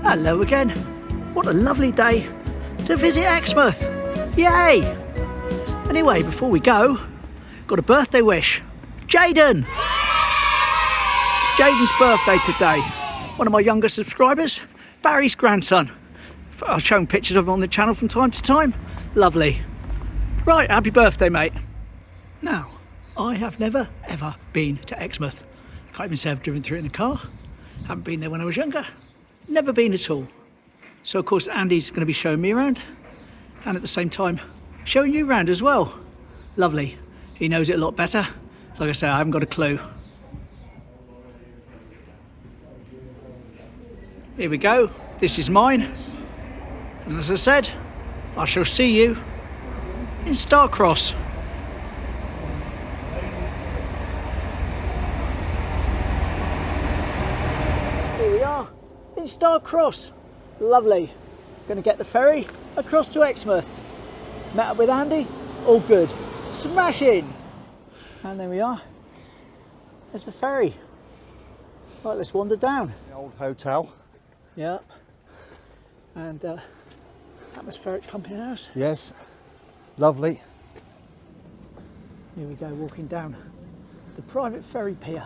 Hello again. What a lovely day to visit Exmouth. Yay! Anyway, before we go, got a birthday wish. Jaden! Jaden's birthday today. One of my younger subscribers, Barry's grandson. I've shown pictures of him on the channel from time to time. Lovely. Right, happy birthday, mate. Now, I have never ever been to Exmouth. Can't even say I've driven through it in a car. Haven't been there when I was younger. Never been at all. So of course Andy's going to be showing me around, and at the same time showing you around as well. Lovely. He knows it a lot better. So like I say, I haven't got a clue. Here we go. This is mine. And as I said, I shall see you in Starcross. Here we are in Starcross. Lovely. Going to get the ferry across to Exmouth. Met up with Andy. All good. Smashing. And there we are. There's the ferry. Right, let's wander down. The old hotel. Yep. And atmospheric pumping house. Yes. Lovely. Here we go, walking down the private ferry pier.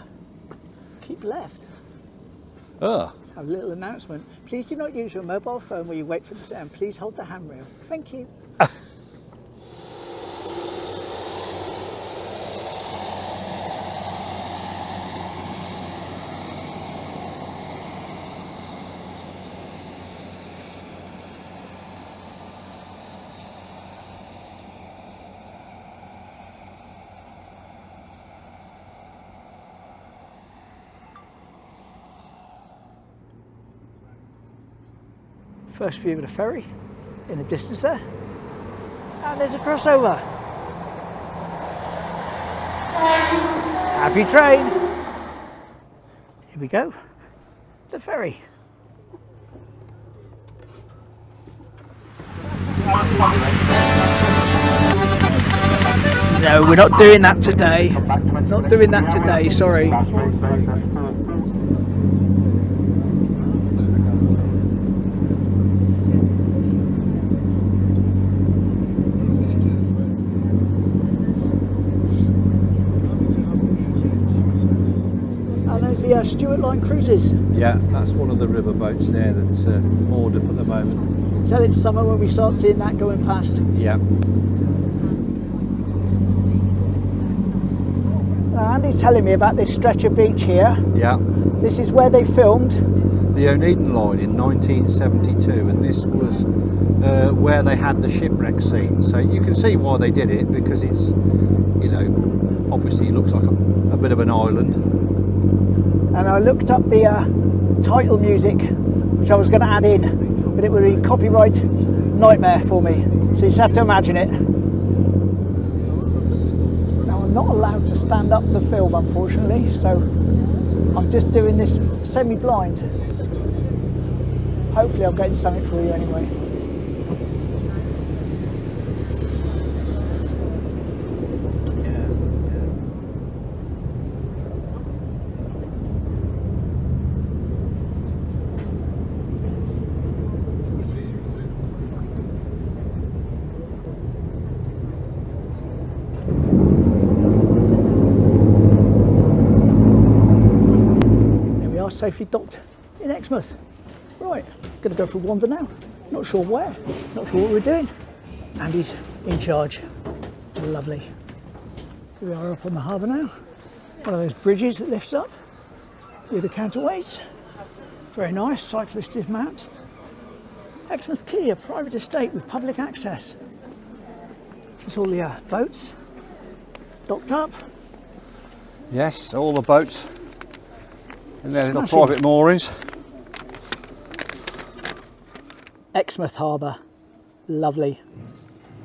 Keep left. Ah. A little announcement. Please do not use your mobile phone while you wait for the sound. Please hold the handrail. Thank you. First view of the ferry in the distance there, and there's a crossover. Happy train. Here we go, the ferry. No, we're not doing that today. Not doing that today, sorry. The Stuart Line cruises. Yeah, that's one of the river boats there that's moored up at the moment. Tell it summer when we start seeing that going past. Yeah. Now Andy's telling me about this stretch of beach here. Yeah. This is where they filmed the Maiden line in 1972, and this was where they had the shipwreck scene. So you can see why they did it, because it's, you know, obviously it looks like a bit of an island. And I looked up the title music, which I was going to add in, but it would be copyright nightmare for me. So you just have to imagine it. Now I'm not allowed to stand up to film, unfortunately, so I'm just doing this semi-blind. Hopefully I'll get something for you anyway. Safely docked in Exmouth. Right, gonna go for a wander now. Not sure where, not sure what we're doing. Andy's in charge. Lovely. Here we are up on the harbour now. One of those bridges that lifts up with the counterweights. Very nice, cyclist dismount. Exmouth Quay, a private estate with public access. There's all the boats docked up. Yes, all the boats in their little private moorings. Exmouth Harbour, lovely.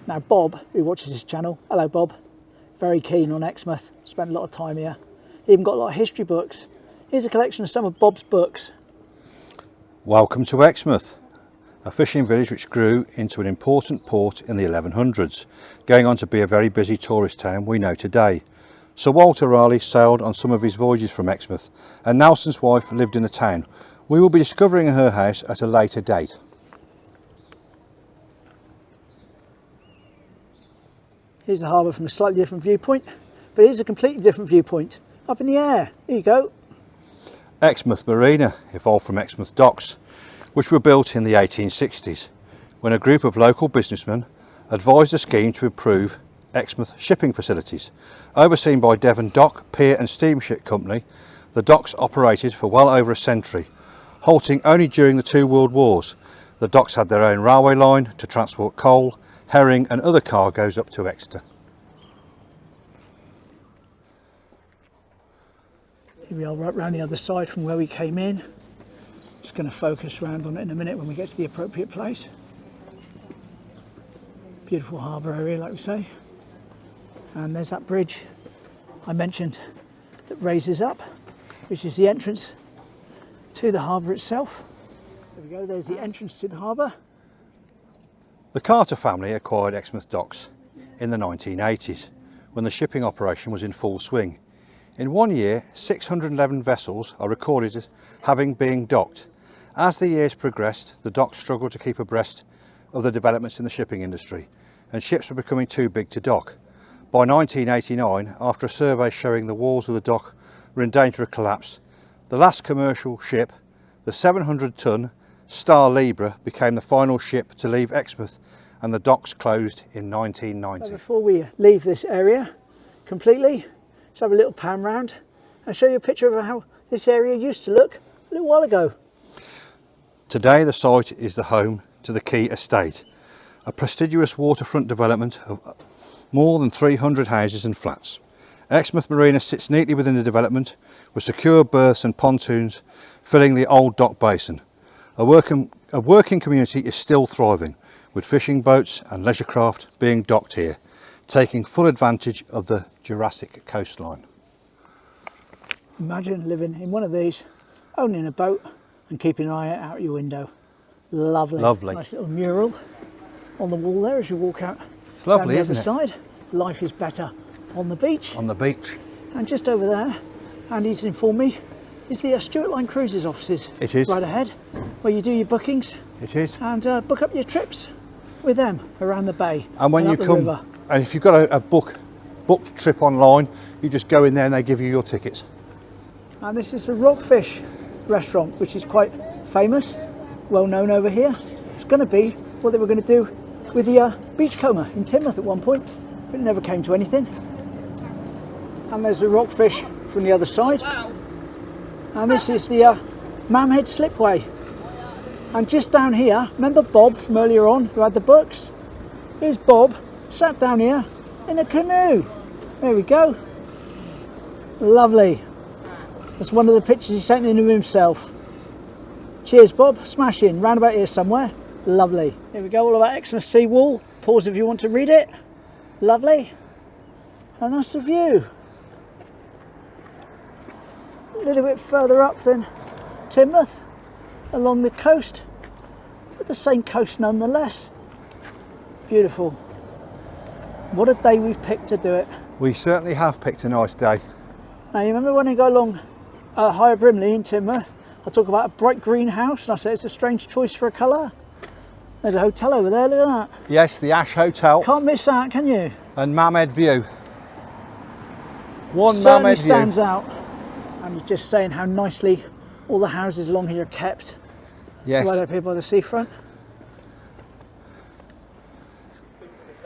Now Bob, who watches this channel, hello Bob, very keen on Exmouth, spent a lot of time here. He even got a lot of history books. Here's a collection of some of Bob's books. Welcome to Exmouth, a fishing village which grew into an important port in the 1100s, going on to be a very busy tourist town we know today. Sir Walter Raleigh sailed on some of his voyages from Exmouth, and Nelson's wife lived in the town, We will be discovering her house at a later date. Here's the harbour from a slightly different viewpoint, but it is a completely different viewpoint. Up in the air, here you go. Exmouth Marina evolved from Exmouth docks, which were built in the 1860s, when a group of local businessmen advised a scheme to improve Exmouth shipping facilities. Overseen by Devon Dock, Pier and Steamship Company, the docks operated for well over a century, halting only during the two world wars. The docks had their own railway line to transport coal, herring and other cargoes up to Exeter. Here we are right round the other side from where we came in. Just going to focus round on it in a minute when we get to the appropriate place. Beautiful harbour area, like we say. And there's that bridge I mentioned that raises up, which is the entrance to the harbour itself. There we go, there's the entrance to the harbour. The Carter family acquired Exmouth docks in the 1980s, when the shipping operation was in full swing. In 1 year, 611 vessels are recorded as having been docked. As the years progressed, the docks struggled to keep abreast of the developments in the shipping industry, and ships were becoming too big to dock. By 1989, after a survey showing the walls of the dock were in danger of collapse, the last commercial ship, the 700-ton Star Libra, became the final ship to leave Exmouth, and the docks closed in 1990. Before we leave this area completely, let's have a little pan round and show you a picture of how this area used to look a little while ago. Today the site is the home to the Quay Estate, a prestigious waterfront development of more than 300 houses and flats. Exmouth Marina sits neatly within the development, with secure berths and pontoons filling the old dock basin. A working community is still thriving, with fishing boats and leisure craft being docked here, taking full advantage of the Jurassic coastline. Imagine living in one of these, owning a boat and keeping an eye out your window. Lovely. Lovely. Nice little mural on the wall there as you walk out. It's lovely, down the isn't other it? side. Life is better on the beach. On the beach. And just over there, Andy's informed me, is the Stuart Line Cruises offices. It is. Right ahead, where you do your bookings. It is. And book up your trips with them around the bay. And when you up the come, river. and if you've got a booked trip online, you just go in there and they give you your tickets. And this is the Rockfish restaurant, which is quite famous, well known over here. It's going to be what they were going to do with the beachcomber in Teignmouth at one point, but it never came to anything. And there's the Rockfish from the other side. Wow. And this is the Mamhead Slipway. And just down here, remember Bob from earlier on who had the books? Here's Bob, sat down here in a canoe. There we go. Lovely. That's one of the pictures he sent in of himself. Cheers Bob, smash in, round about here somewhere. Lovely. Here we go, all about Exmouth seawall. Pause if you want to read it. Lovely. And that's the view. A little bit further up than Teignmouth, along the coast, but the same coast nonetheless. Beautiful. What a day we've picked to do it. We certainly have picked a nice day. Now you remember when I go along Higher Brimley in Teignmouth, I talk about a bright green house and I say it's a strange choice for a colour. There's a hotel over there, look at that. Yes, the Ash Hotel. Can't miss that, can you? And Mamhead View. One Certainly Mamhead stands View. out. And you're just saying how nicely all the houses along here are kept. Yes. Right up here by the seafront.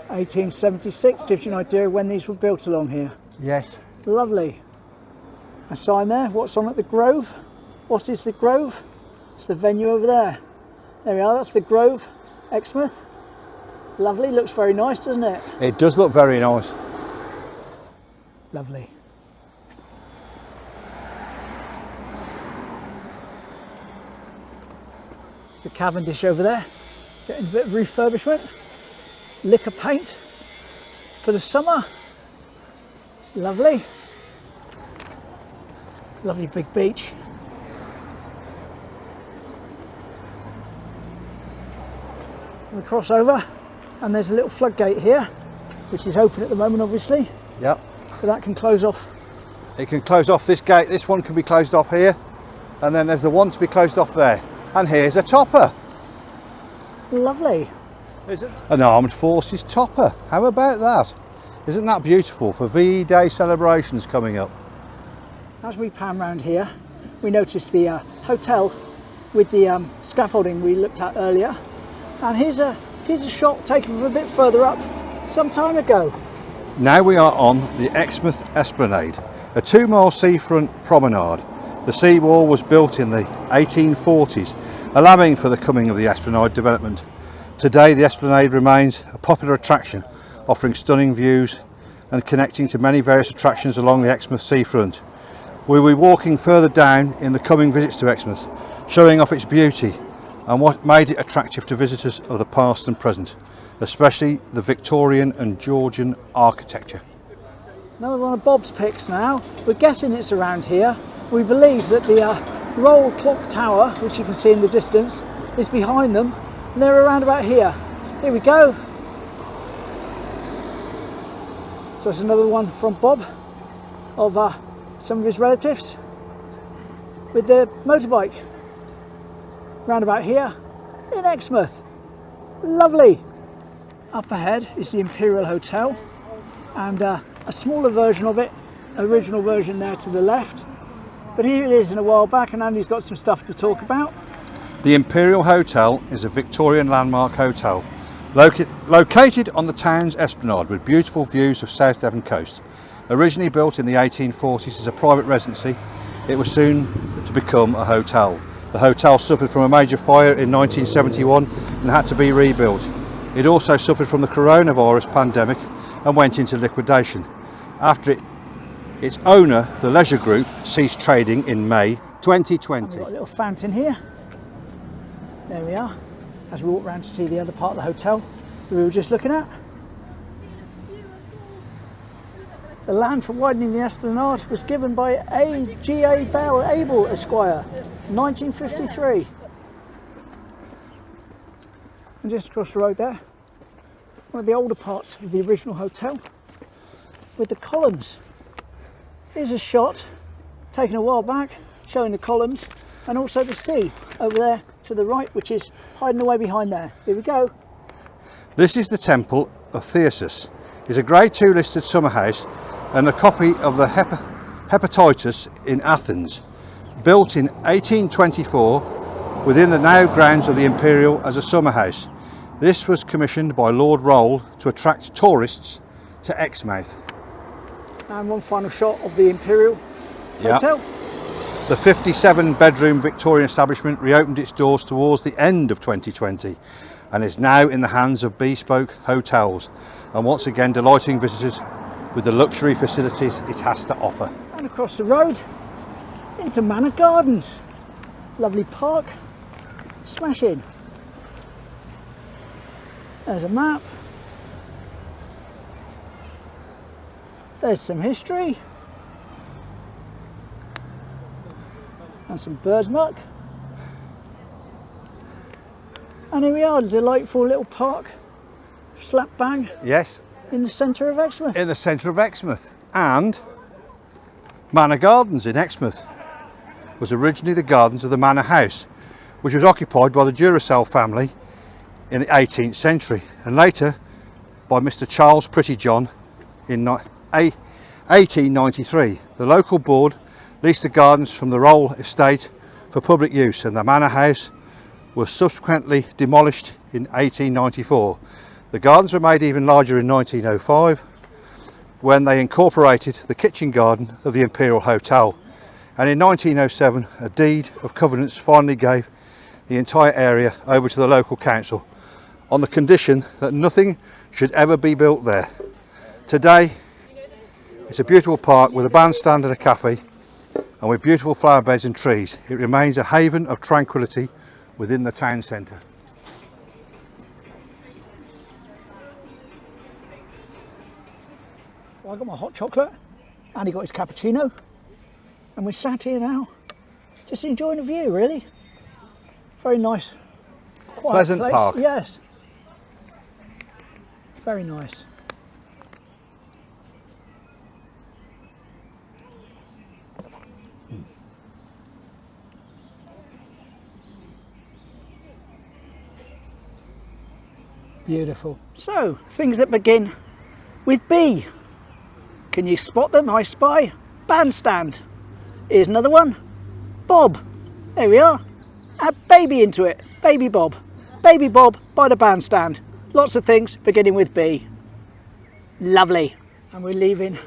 1876 gives you an idea of when these were built along here. Yes. Lovely. A sign there, what's on at the Grove? What is the Grove? It's the venue over there. There we are, that's the Grove, Exmouth. Lovely, looks very nice, doesn't it? It does look very nice. Lovely. It's a Cavendish over there, getting a bit of refurbishment. Liquor paint for the summer. Lovely. Lovely big beach. We cross over and there's a little floodgate here, which is open at the moment obviously, Yep. but that can close off. It can close off this gate. This one can be closed off here. and then there's the one to be closed off there. And here's a topper. Lovely. Is it an Armed Forces topper? How about that? Isn't that beautiful for VE Day celebrations coming up? As we pan round here, we noticed the hotel with the scaffolding we looked at earlier. And here's a shot taken from a bit further up some time ago. Now we are on the Exmouth Esplanade, a 2-mile seafront promenade. The seawall was built in the 1840s, allowing for the coming of the Esplanade development. Today the Esplanade remains a popular attraction, offering stunning views and connecting to many various attractions along the Exmouth seafront. We'll be walking further down in the coming visits to Exmouth, showing off its beauty and what made it attractive to visitors of the past and present, especially the Victorian and Georgian architecture. Another one of Bob's picks now. We're guessing it's around here. We believe that the roll clock tower, which you can see in the distance, is behind them, and they're around about here. Here we go. So it's another one from Bob of some of his relatives with the motorbike. Round about here in Exmouth. Lovely. Up ahead is the Imperial Hotel, and a smaller version of it, original version there to the left. But here it is in a while back, and Andy's got some stuff to talk about. The Imperial Hotel is a Victorian landmark hotel located on the town's esplanade with beautiful views of South Devon coast. Originally built in the 1840s as a private residency, it was soon to become a hotel. The hotel suffered from a major fire in 1971 and had to be rebuilt. It also suffered from the coronavirus pandemic and went into liquidation. After its owner, the Leisure Group, ceased trading in May 2020. We've got a little fountain here. There we are. As we walk around to see the other part of the hotel we were just looking at. The land for widening the esplanade was given by A.G.A. Bell Abel Esquire, 1953. And just across the road there, one of the older parts of the original hotel with the columns. Here's a shot taken a while back showing the columns and also the sea over there to the right, which is hiding away behind there. Here we go. This is the Temple of Theseus. It's a Grade 2 listed summer house and a copy of the Hepatitis in Athens, built in 1824 within the now grounds of the Imperial as a summer house. This was commissioned by Lord Rolle to attract tourists to Exmouth. And one final shot of the Imperial Hotel. The 57-bedroom Victorian establishment reopened its doors towards the end of 2020 and is now in the hands of Bespoke Hotels, and once again delighting visitors with the luxury facilities it has to offer. And across the road into Manor Gardens. Lovely park. Smashing. There's a map. There's some history. And some bird's muck. And here we are, the delightful little park, slap bang. Yes. In the centre of Exmouth. In the centre of Exmouth. And Manor Gardens in Exmouth was originally the gardens of the Manor House, which was occupied by the Duracell family in the 18th century and later by Mr. Charles Prettyjohn in 1893. The local board leased the gardens from the Rolle estate for public use, and the Manor House was subsequently demolished in 1894. The gardens were made even larger in 1905 when they incorporated the kitchen garden of the Imperial Hotel, and in 1907 a deed of covenants finally gave the entire area over to the local council on the condition that nothing should ever be built there. Today it's a beautiful park with a bandstand and a cafe, and with beautiful flower beds and trees. It remains a haven of tranquility within the town centre. Well, I got my hot chocolate, and he got his cappuccino, and we're sat here now, just enjoying the view, really. Very nice, quiet Pleasant place. park. Yes. Very nice. Beautiful. So, things that begin with B. Can you spot them? I spy. Bandstand. Here's another one. Bob. There we are. Add baby into it. Baby Bob. Baby Bob by the bandstand. Lots of things beginning with B. Lovely. And we're leaving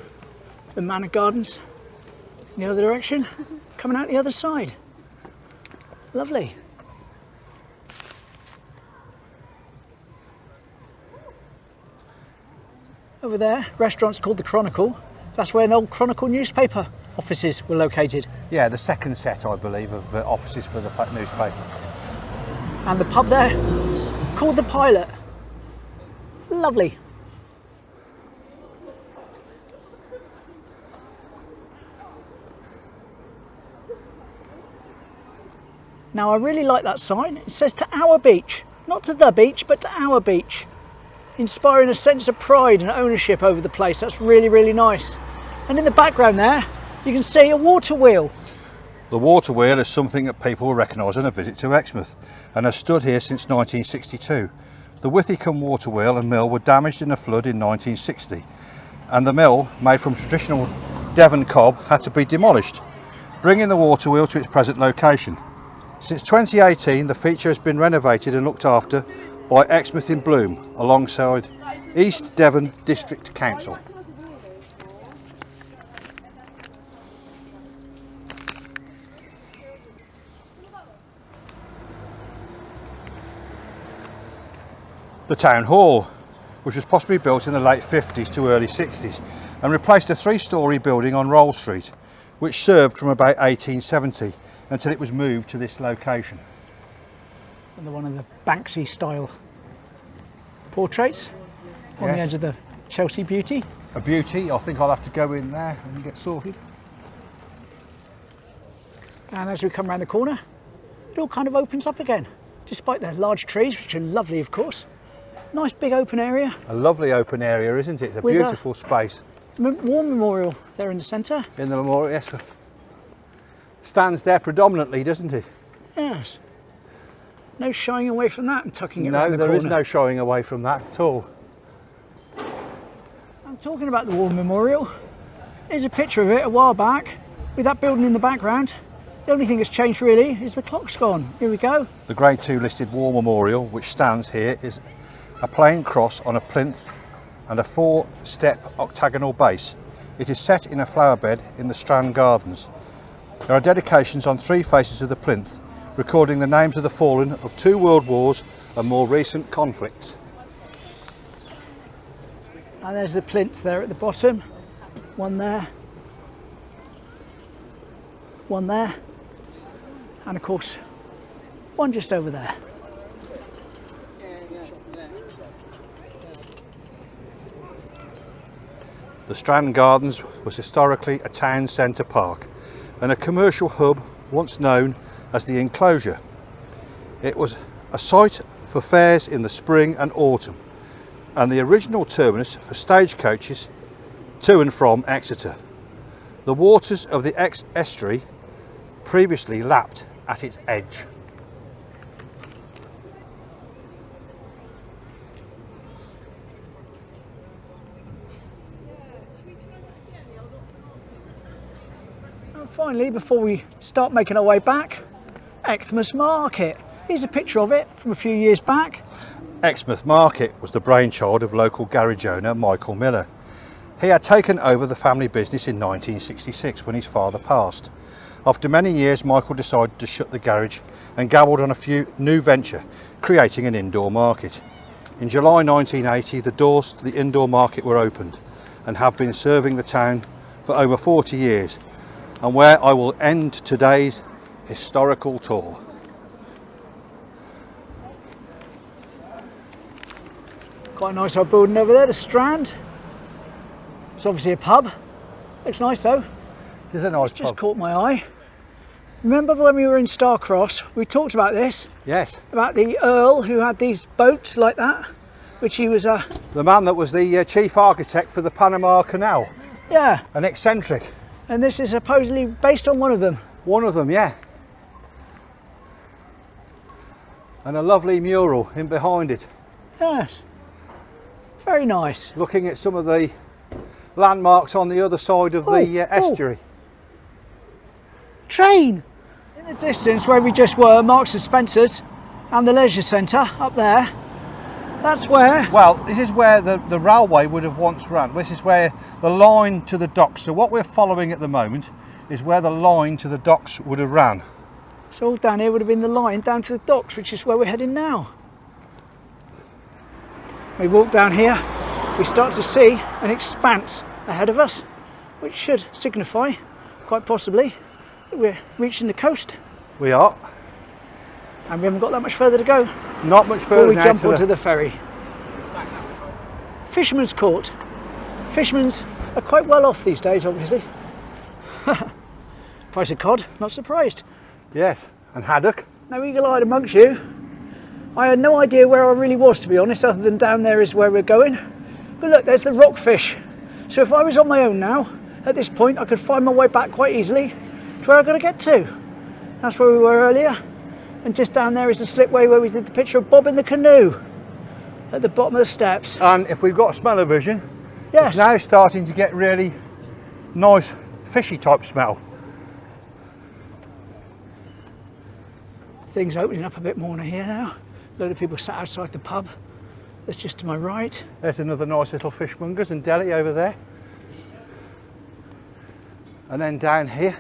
the Manor Gardens in the other direction, coming out the other side. Lovely. Over there, restaurant's called the Chronicle. That's where an old Chronicle newspaper offices were located. Yeah, the second set, I believe, of offices for the newspaper. And the pub there, called the Pilot. Lovely. Now I really like that sign. It says to our beach, not to the beach, but to our beach. Inspiring a sense of pride and ownership over the place. That's really, really nice. And in the background there, you can see a water wheel. The water wheel is something that people will recognise on a visit to Exmouth and has stood here since 1962. The Withicombe water wheel and mill were damaged in a flood in 1960, and the mill, made from traditional Devon cob, had to be demolished, bringing the water wheel to its present location. Since 2018, the feature has been renovated and looked after by Exmouth in Bloom alongside East Devon District Council. The Town Hall, which was possibly built in the late 50s to early 60s and replaced a three-storey building on Roll Street, which served from about 1870 until it was moved to this location. And one of the Banksy style portraits on the edge of the Chelsea Beauty. A beauty. I think I'll have to go in there and get sorted. And as we come around the corner, it all kind of opens up again, despite the large trees, which are lovely, of course. Nice big open area. A lovely open area, isn't it? It's a beautiful space. War memorial there in the centre. In the memorial, yes. Stands there predominantly, doesn't it? Yes. No shying away from that and tucking it around the No, there corner. is no shying away from that at all. I'm talking about the War Memorial. Here's a picture of it a while back with that building in the background. The only thing that's changed really is the clock's gone. Here we go. The Grade 2 listed War Memorial, which stands here, is a plain cross on a plinth and a 4-step octagonal base. It is set in a flower bed in the Strand Gardens. There are dedications on 3 faces of the plinth, recording the names of the fallen of 2 world wars and more recent conflicts. And there's the plinth there at the bottom. One there. One there. And of course, one just over there. The Strand Gardens was historically a town centre park and a commercial hub once known as the Enclosure. It was a site for fairs in the spring and autumn and the original terminus for stagecoaches to and from Exeter. The waters of the estuary previously lapped at its edge. And finally, before we start making our way back, Exmouth Market. Here's a picture of it from a few years back. Exmouth Market was the brainchild of local garage owner Michael Miller. He had taken over the family business in 1966 when his father passed. After many years, Michael decided to shut the garage and gambled on a new venture, creating an indoor market. In July 1980, the doors to the indoor market were opened and have been serving the town for over 40 years, and where I will end today's historical tour. Quite a nice old building over there, the Strand. It's obviously a pub. Looks nice though. This is a nice Just pub. caught my eye. Remember when we were in Starcross, we talked about this? Yes. About the Earl who had these boats like that, which he was a... The man that was the chief architect for the Panama Canal. Yeah. An eccentric. And this is supposedly based on one of them. One of them, yeah. And a lovely mural in behind it. Yes. Very nice. Looking at some of the landmarks on the other side of the estuary. Train! In the distance where we just were, Marks and Spencer's and the leisure centre up there. That's where... Well, this is where the railway would have once run. This is where the line to the docks. So what we're following at the moment is where the line to the docks would have ran. So all down here would have been the line down to the docks, which is where we're heading now. We walk down here, we start to see an expanse ahead of us, which should signify, quite possibly, that we're reaching the coast. We are. And we haven't got that much further to go. Not much further before we now jump to onto the ferry. Fisherman's Court. Fishermen's are quite well off these days, obviously. Price of cod, not surprised. Yes, and haddock. Now, eagle-eyed amongst you, I had no idea where I really was, to be honest, other than down there is where we're going. But look, there's the rockfish. So if I was on my own now, at this point, I could find my way back quite easily to where I've got to get to. That's where we were earlier. And just down there is the slipway where we did the picture of Bob in the canoe at the bottom of the steps. And if we've got smell-o-vision, yes, it's now starting to get really nice fishy type smell. Things opening up a bit more here now. A load of people sat outside the pub. That's just to my right. There's another nice little fishmongers and deli over there. And then down here,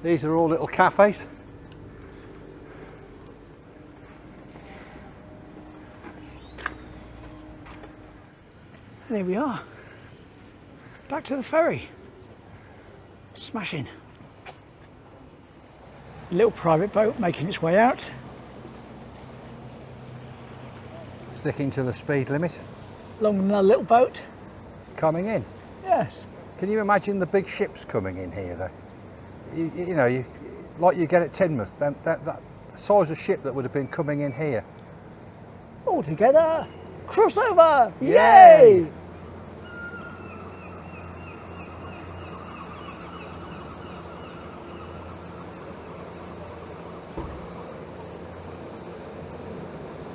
these are all little cafes. There we are. Back to the ferry. Smashing. A little private boat making its way out. Sticking to the speed limit. Along with another little boat. Coming in. Yes. Can you imagine the big ships coming in here though? You know, like you get at Teignmouth, that size of ship that would have been coming in here. All together. Crossover! Yay! Yay!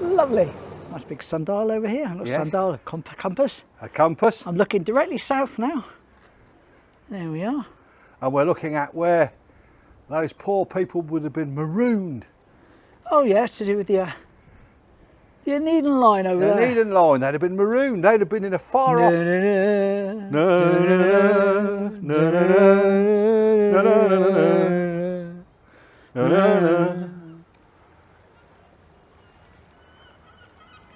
Lovely. Nice big sundial over here. Not Yes. sundial, a compass. A compass. I'm looking directly south now. There we are. And we're looking at where those poor people would have been marooned. Oh yes, to do with the Maiden line over The there. Maiden line, they'd have been marooned. They'd have been in a far off.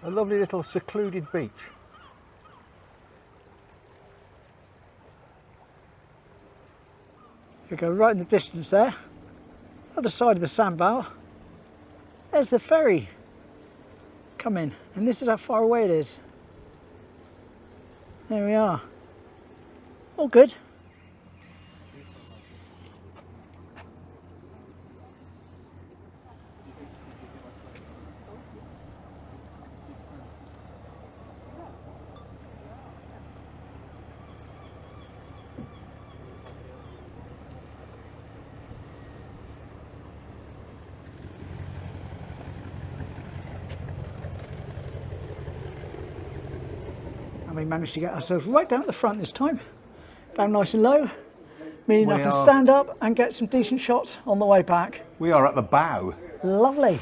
A lovely little secluded beach. We go right in the distance there. Other side of the sandbar. There's the ferry. Come in, and this is how far away it is. There we are. All good. And we managed to get ourselves right down at the front this time. Down nice and low, meaning I can stand up and get some decent shots on the way back. We are at the bow. Lovely.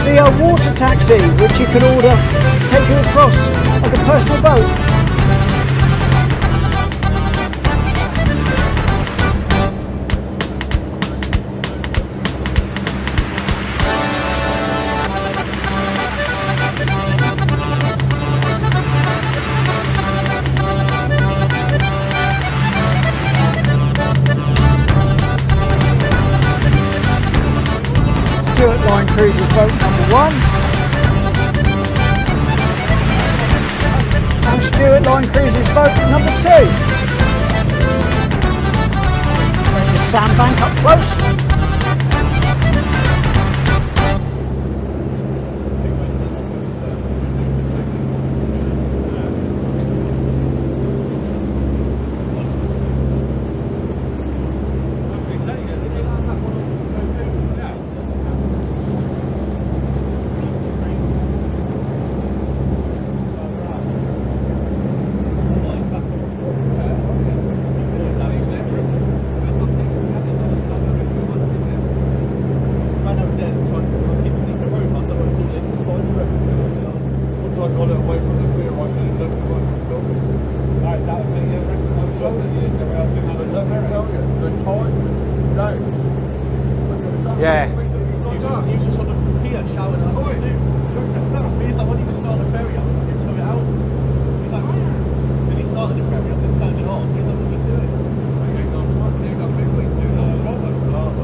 The water taxi, which you can order to take you across like a personal boat. Stuart Line Cruises boat number 1 and Stuart Line Cruises boat number 2. There's the sandbank up close. Yeah. He was just on the pier shouting at us what to do. He's like, when you can start the ferry up, you can turn it out. He's like, then he started the ferry up and turned it on. He's like, what are you doing? I go, no, I'm trying to go quickly.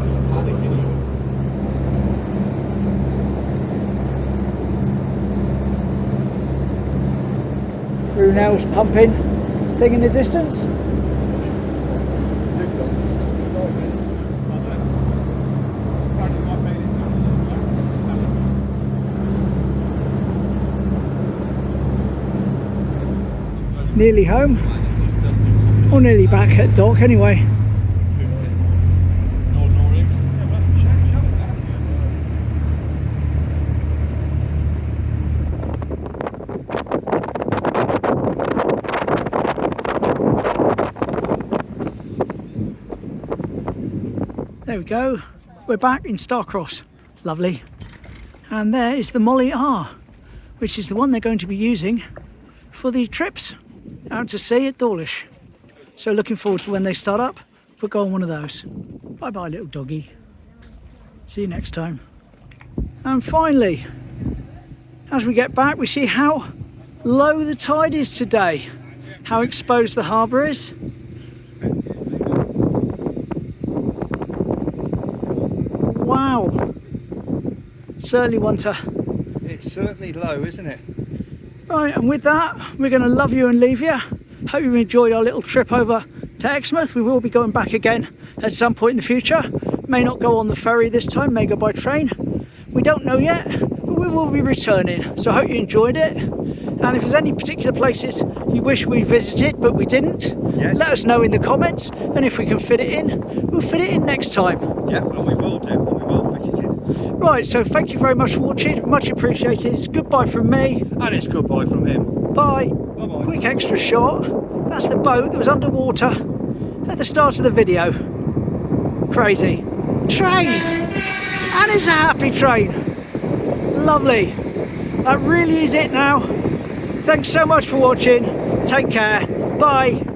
Just panicking you. Brunel's pumping thing in the distance. Nearly home, or nearly back at dock anyway. There we go, we're back in Starcross, lovely. And there is the Molly R, which is the one they're going to be using for the trips out to sea at Dawlish. So looking forward to when they start up, we'll go on one of those. Bye bye little doggy. See you next time. And finally, as we get back, we see how low the tide is today, how exposed the harbour is. Wow, certainly one to... It's certainly low, isn't it? Right, and with that, we're going to love you and leave you. Hope you enjoyed our little trip over to Exmouth. We will be going back again at some point in the future. May not go on the ferry this time, may go by train. We don't know yet, but we will be returning. So I hope you enjoyed it. And if there's any particular places you wish we visited but we didn't, yes, let us know in the comments. And if we can fit it in, we'll fit it in next time. Yeah, and we will do, and we will fit it in. Right, so thank you very much for watching. Much appreciated. It's goodbye from me. And it's goodbye from him. Bye. Bye-bye. Quick extra shot. That's the boat that was underwater at the start of the video. Crazy. Train! And it's a happy train. Lovely. That really is it now. Thanks so much for watching. Take care. Bye.